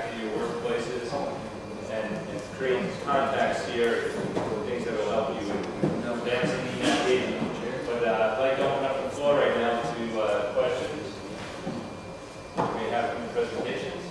back to your workplaces and create contacts here, things that will help you advance in the navigating. But I'd like to open up the floor right now to questions. Do we have any presentations?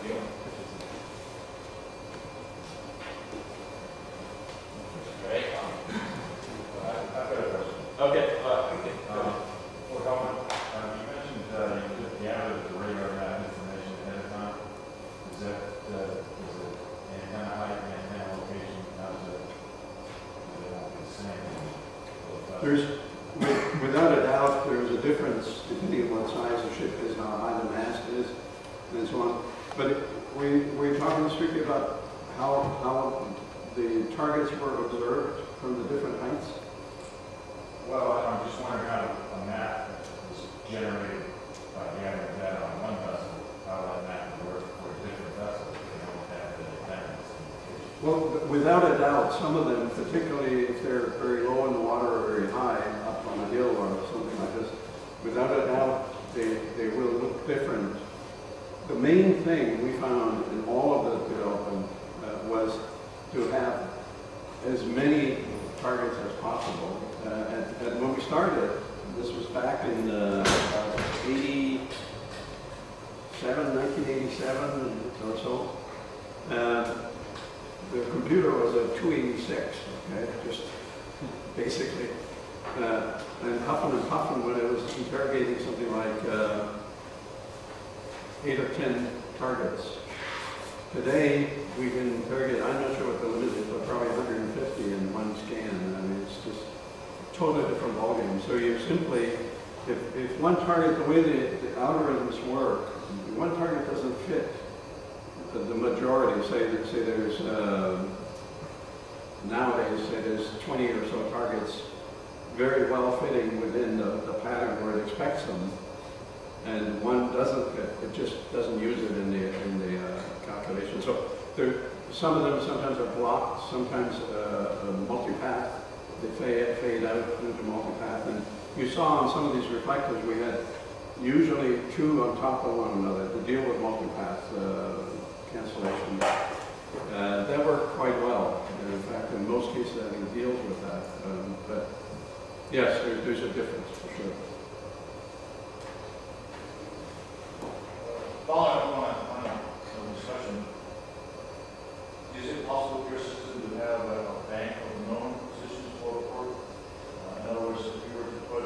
Yeah. Right. I've got a question. Okay. For Helmut, you mentioned you just gathered the radar map information ahead of time. Is that is it antenna height and antenna location? How's it? They won't be the same. Without a doubt, there's a difference depending on what size the ship is, how high the mast is, and so on. But we're talking strictly about how the targets were observed from the different heights. Well, I'm just wondering how a map was generated by gathering data on one vessel, how that map would work for different vessels if they don't have the antennas. Well, without a doubt, some of them, particularly if they're very low in the water or very high up on a hill or something like this, without a doubt, they will look different. The main thing we found in all of the development was to have as many targets as possible. And when we started, this was back in 1987 or so, the computer was a 286, okay, just basically. And huffing and puffing when it was interrogating something like 8 or 10 targets. Today, we can interrogate, I'm not sure what the limit is, but probably 150 in one scan. I mean, it's just a totally different ballgame. So you simply, if one target, the way the algorithms work, one target doesn't fit the majority, say there's, nowadays, say there's 20 or so targets very well fitting within the pattern where it expects them, and one doesn't fit, it just doesn't use it in the calculation. So some of them sometimes are blocked, sometimes multipath, they fade out into multipath. And you saw on some of these reflectors we had usually two on top of one another to deal with multipath cancellation. That worked quite well. And in fact, in most cases, I think it deals with that. But yes, there's a difference for sure. Following up on the discussion, is it possible for your system to have a bank of known positions for a port? In other words, if you were to put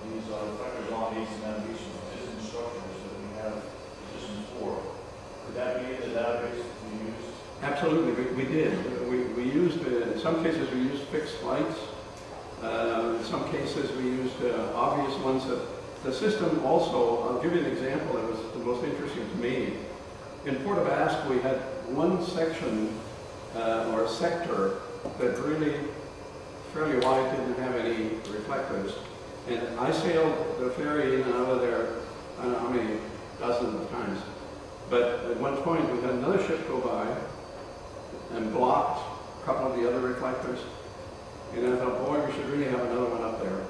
these reflectors on these navigation position structures that we have positions for, could that be in the database that we used? Absolutely, we did. We used, in some cases, we used fixed lights. In some cases, we used obvious ones that the system also, I'll give you an example that was the most interesting to me. In Port of Ask, we had one section or sector that really fairly wide didn't have any reflectors. And I sailed the ferry in and out of there, I don't know how many dozens of times. But at one point, we had another ship go by and blocked a couple of the other reflectors. And I thought, boy, we should really have another one up there.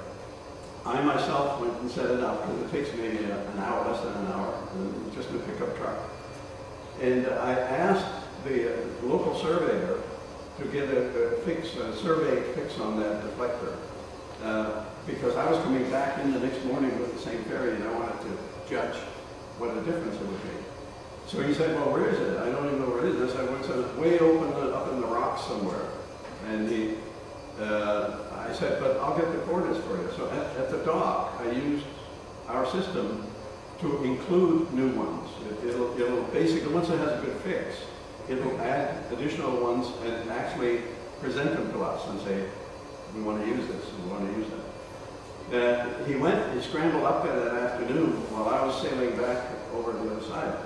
I myself went and set it up, because it takes maybe an hour, less than an hour, just in a pickup truck. And I asked the local surveyor to get a survey fix on that reflector, because I was coming back in the next morning with the same ferry, and I wanted to judge what the difference it would be. So he said, well, where is it? I don't even know where it is. I said, well, it's way open up in the rocks somewhere. And I said, but I'll get the coordinates for you. So at the dock, I used our system to include new ones. It'll basically, once it has a good fix, it'll add additional ones and actually present them to us and say, we want to use this, we want to use that. He scrambled up there that afternoon while I was sailing back over to the other side,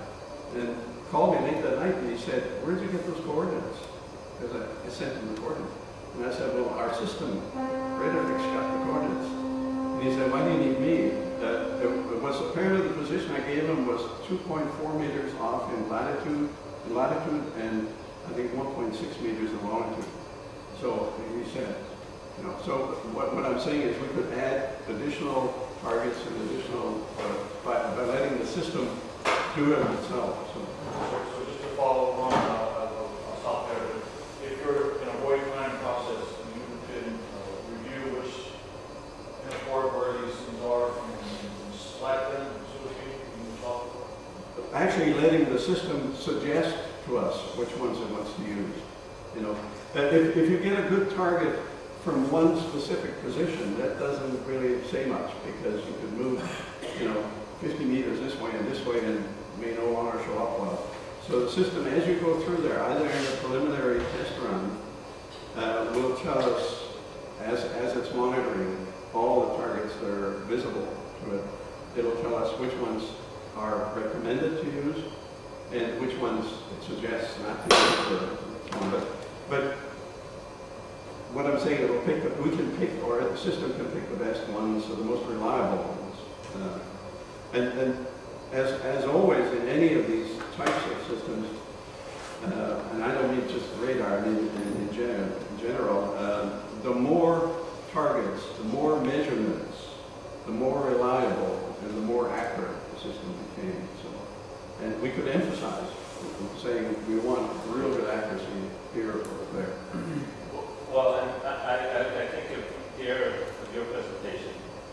and called me late that night, and he said, where'd you get those coordinates? Because I sent him the coordinates. And I said, well, our system, Radifix, got the coordinates. And he said, why do you need me? It was apparently the position I gave him was 2.4 meters off in latitude, and I think 1.6 meters in longitude. So he said, you know, so what I'm saying is we could add additional targets and additional, by letting the system do it themselves. So. So just to follow along, I'll stop there. If you're in a void planning process, you can review which import where these things are and select them, so to speak, and talk. Actually letting the system suggest to us which ones it wants to use. You know, if you get a good target from one specific position, that doesn't really say much because you could move, 50 meters this way and may no longer show up well. So the system, as you go through there, either in a preliminary test run, will tell us, as it's monitoring all the targets that are visible to it, it'll tell us which ones are recommended to use and which ones it suggests not to use. But what I'm saying, we can pick, or the system can pick the best ones, or the most reliable ones. And as always in any of these types of systems, and I don't mean just radar, I mean in general, the more targets, the more measurements, the more reliable and the more accurate the system became. So, and we could emphasize saying we want real good accuracy here or there. Well, and I think of here of your presentation,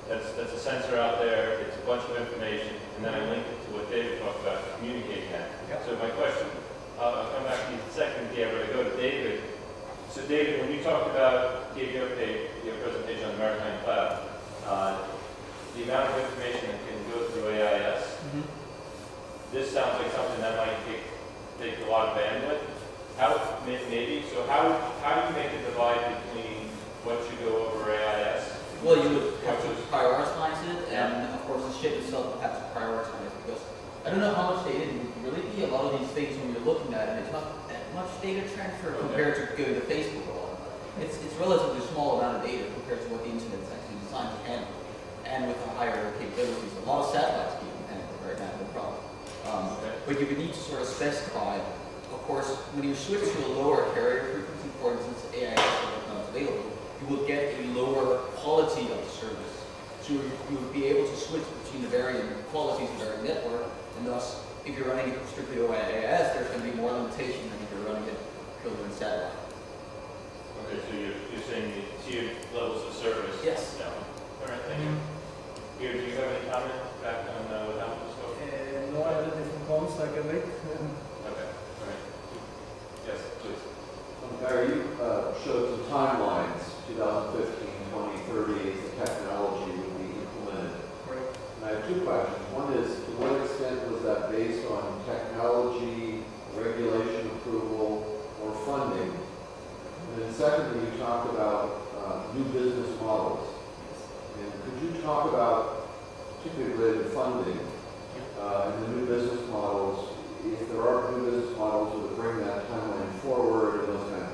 that's a sensor out there, it's a bunch of information, and then I link it to what David talked about, communicating that. Yep. So my question, I'll come back to you in a second, but I go to David. So David, when you talked about, gave your presentation on the Maritime Cloud, the amount of information that can go through AIS, this sounds like something that might take a lot of bandwidth. Maybe, so how do you make a divide between what should go over AIS? Well, you would have to prioritize it, and of course the ship itself would have to prioritize, because I don't know how much data it would really be. A lot of these things when you're looking at it, it's not that much data transfer compared to going to Facebook or all. It's relatively small amount of data compared to what the internet's actually designed to handle. And with the higher capabilities, a lot of satellites can handle it right now, no problem. But you would need to sort of specify. Of course, when you switch to a lower carrier frequency, for instance, AIS is not available, you will get a lower quality of service. So you would be able to switch between the varying qualities of the varying network, and thus, if you're running it strictly over AIS, there's going to be more limitation than if you're running it purely on satellite. Okay, so you're saying the tiered levels of service? Yes. No. All right, thank you. Here, do you have any comment back on what happened to scope? No, I have a different comments I can make. Okay, all right. Yes, please. Barry, you showed some timelines, 2015, 2030, as the technology would be implemented. Correct. And I have two questions. One is, to what extent was that based on technology, regulation approval, or funding? And then secondly, you talked about new business models. And could you talk about, particularly related to funding, and the new business models, if there are new business models that would bring that timeline forward and those kind of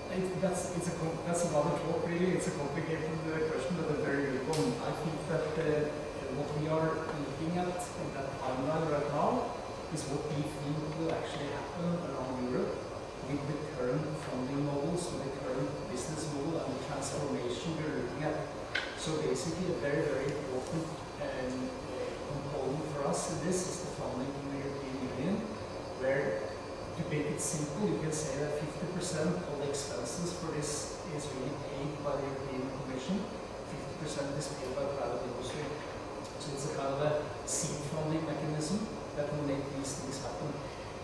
things? That's another talk, really. It's a complicated question, but a very good one. I think that what we are looking at in that timeline right now is what we think will actually happen around Europe with the current funding models, with the current business model, and the transformation we're looking at. So basically, a very, very important component for us in this is the funding from the European Union, where, to make it simple, you can say that 50% of the expenses for this is really paid by the European Commission, 50% is paid by private industry. So it's a kind of a seed funding mechanism that will make these things happen.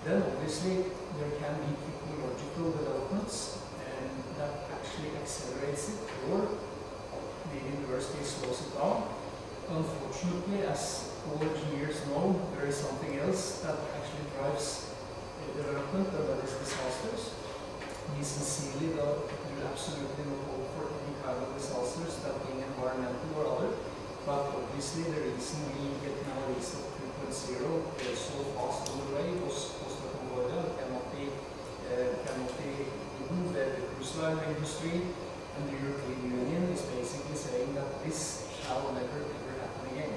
Then obviously there can be technological developments and that actually accelerates it, or maybe the worst case slows it down. Unfortunately, as all engineers know, there is something else that actually drives development, and that is disasters. We sincerely do absolutely not hope for any kind of disasters, that being environmental or other. But obviously the reason we get now is of 2.0 is so fast on the way, Costa Concordia cannot be hidden. The cruise line industry and the European Union is basically saying that this shall never ever happen again.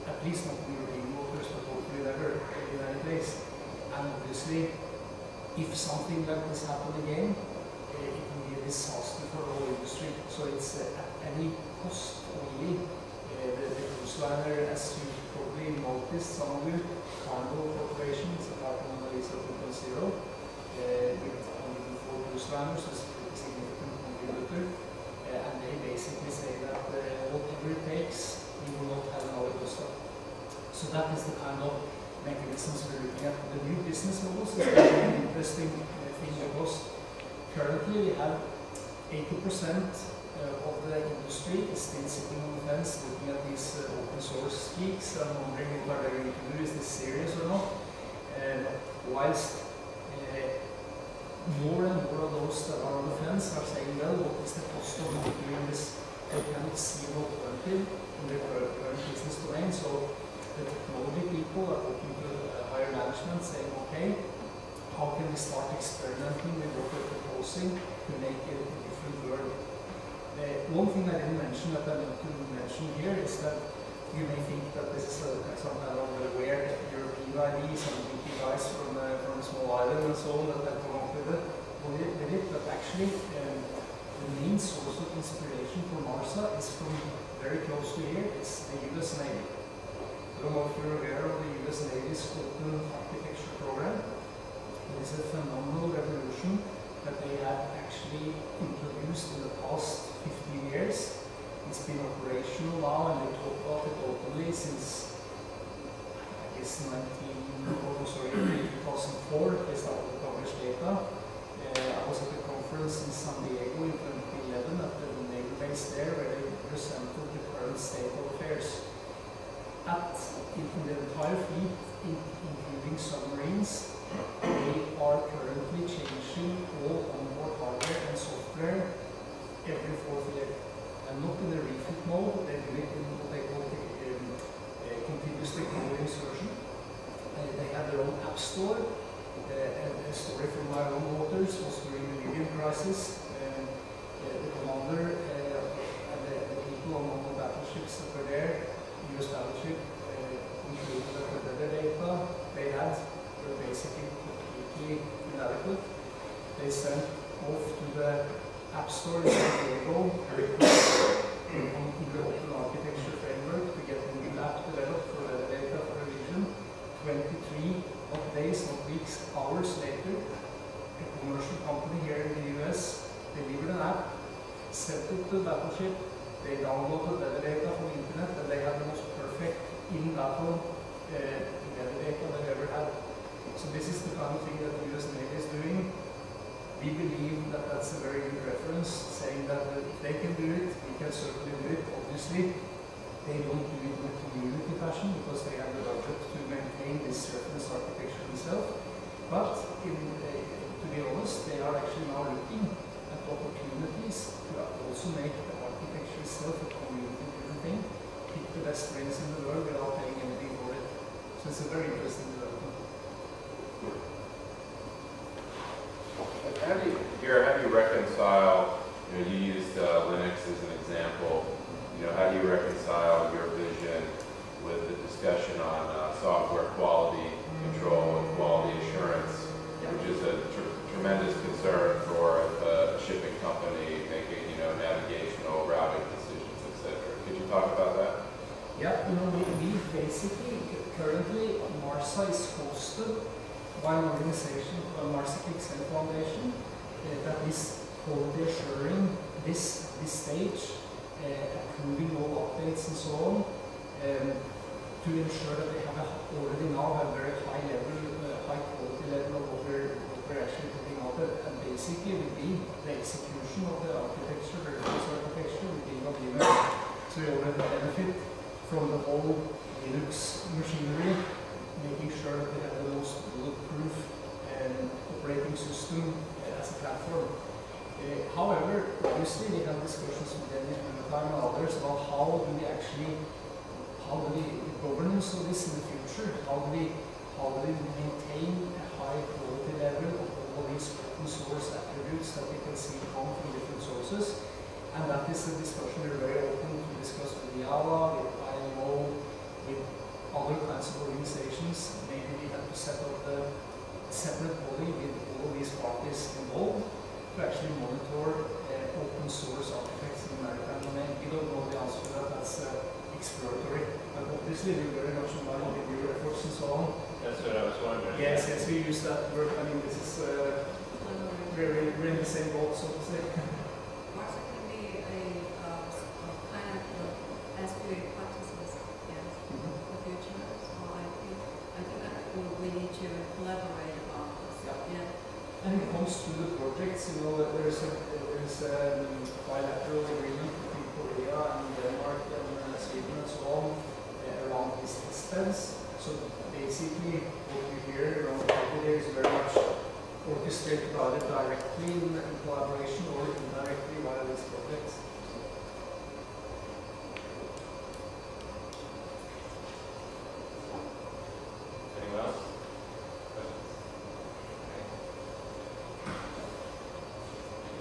At least not in European waters, but hopefully never in any place. And obviously, if something like this happens again, it can be a disaster for the whole industry. So it's at any cost, really. The cruise liner, as you probably know, noticed some of you Carnival Corporation, it's a part of Annalisa 2.0, with 104 cruise liners, is a pretty significant contributor, and they basically say that whatever it takes, we will not have another Costa. So that is the kind of mechanisms we're looking at. The new business models is a very interesting thing, because currently we have 80% of the industry is still sitting on the fence looking at these open source geeks and wondering what they're going to do, is this serious or not? Whilst more and more of those that are on the fence are saying, well, what is the cost of not doing this? They cannot see an alternative in their current business domain. So the technology people are talking to higher management saying, okay, how can we start experimenting with what we're proposing to make it a different world? One thing I didn't mention that I want to mention here is that you may think that this is some kind of weird European idea, some geeky guys from a small island and so on that have come up with it, but actually the main source of inspiration for MARSA is from very close to here. It's the US Navy. I don't know if you're aware of the US Navy's Open Architecture Program. It is a phenomenal revolution that they have actually introduced in the past 15 years. It's been operational now, and they talk about it openly since, I guess, 2004, they started to publish data. I was at a conference in San Diego in 2011 at the naval base there, where they presented the current state of affairs. In the entire fleet, including submarines, they are currently changing all onboard hardware and software every 4th year. And not in the refit mode, they do it in what they call continuous technology insertion. They have their own app store. A story from my own waters was during the Libyan crisis. The commander and the people on all the battleships that were there, US battleship, concluded that the weather data they had were basically completely inadequate. They sent off to the App Store in San Diego a request on the open architecture framework to get a new app developed for weather data for revision. 23, not days, not weeks, hours later, a commercial company here in the US delivered an app, sent it to the battleship. They downloaded weather data from the internet, and they had the most perfect in-battle weather data they've ever had. So this is the kind of thing that the US Navy is doing. We believe that that's a very good reference, saying that if they can do it, we can certainly do it. Obviously, they don't do it in a community fashion because they have the budget to maintain this reference architecture themselves. But to be honest, they are actually now looking at opportunities to also make the architecture itself a community-driven thing, pick the best brains in the world without paying anything for it. So it's a very interesting development. How do you reconcile, you used Linux as an example, how do you reconcile your vision with the discussion on software quality control and quality assurance, which is a tremendous concern for a shipping company making, navigational routing decisions, etc. Could you talk about that? Yeah, we basically, currently, MARSA is hosted by an organization called MARSA Excel Foundation that is quality assuring this stage, approving all updates and so on, to ensure that they have already now have very high quality level of what we're actually putting out there. And basically we build the execution of the architecture, the reference architecture, we build on Linux. So we already benefit from the whole Linux machinery, making sure that we have the most bulletproof operating system as a platform. However, obviously we have discussions with Dennis and others about how do we governance of this in the future, how do we maintain a high quality level of all these open source attributes that we can see come from different sources. And that is a discussion we're very open to discuss with IALA, with IMO, with other kinds of organizations. Maybe we have to set up a separate body with all these parties involved to actually monitor open source architects in the maritime domain. We don't know the answer to that. That's exploratory. And obviously we very much in line with your efforts and so on. That's what I was wondering. Yes, yes, we use that word. I mean, this is we're in the same boat, so to say. Also can be a kind of SQA practices, yes, for future. So I think that we need to collaborate about this. Yeah. And when it comes to the projects, you know, there is a bilateral agreement between Korea and Denmark and Sweden and so on around this expense. So basically, what you hear around the table here is very much orchestrated either directly in collaboration or indirectly via these projects. Anyone else?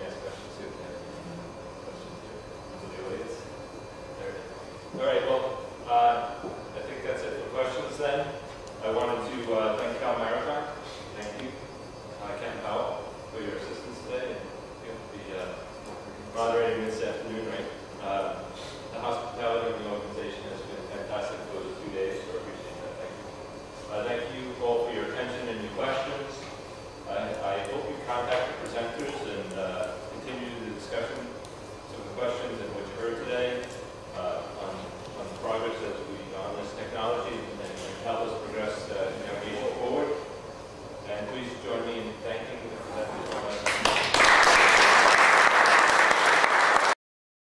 Yes, questions too. Questions too. To the audience. All right. Well,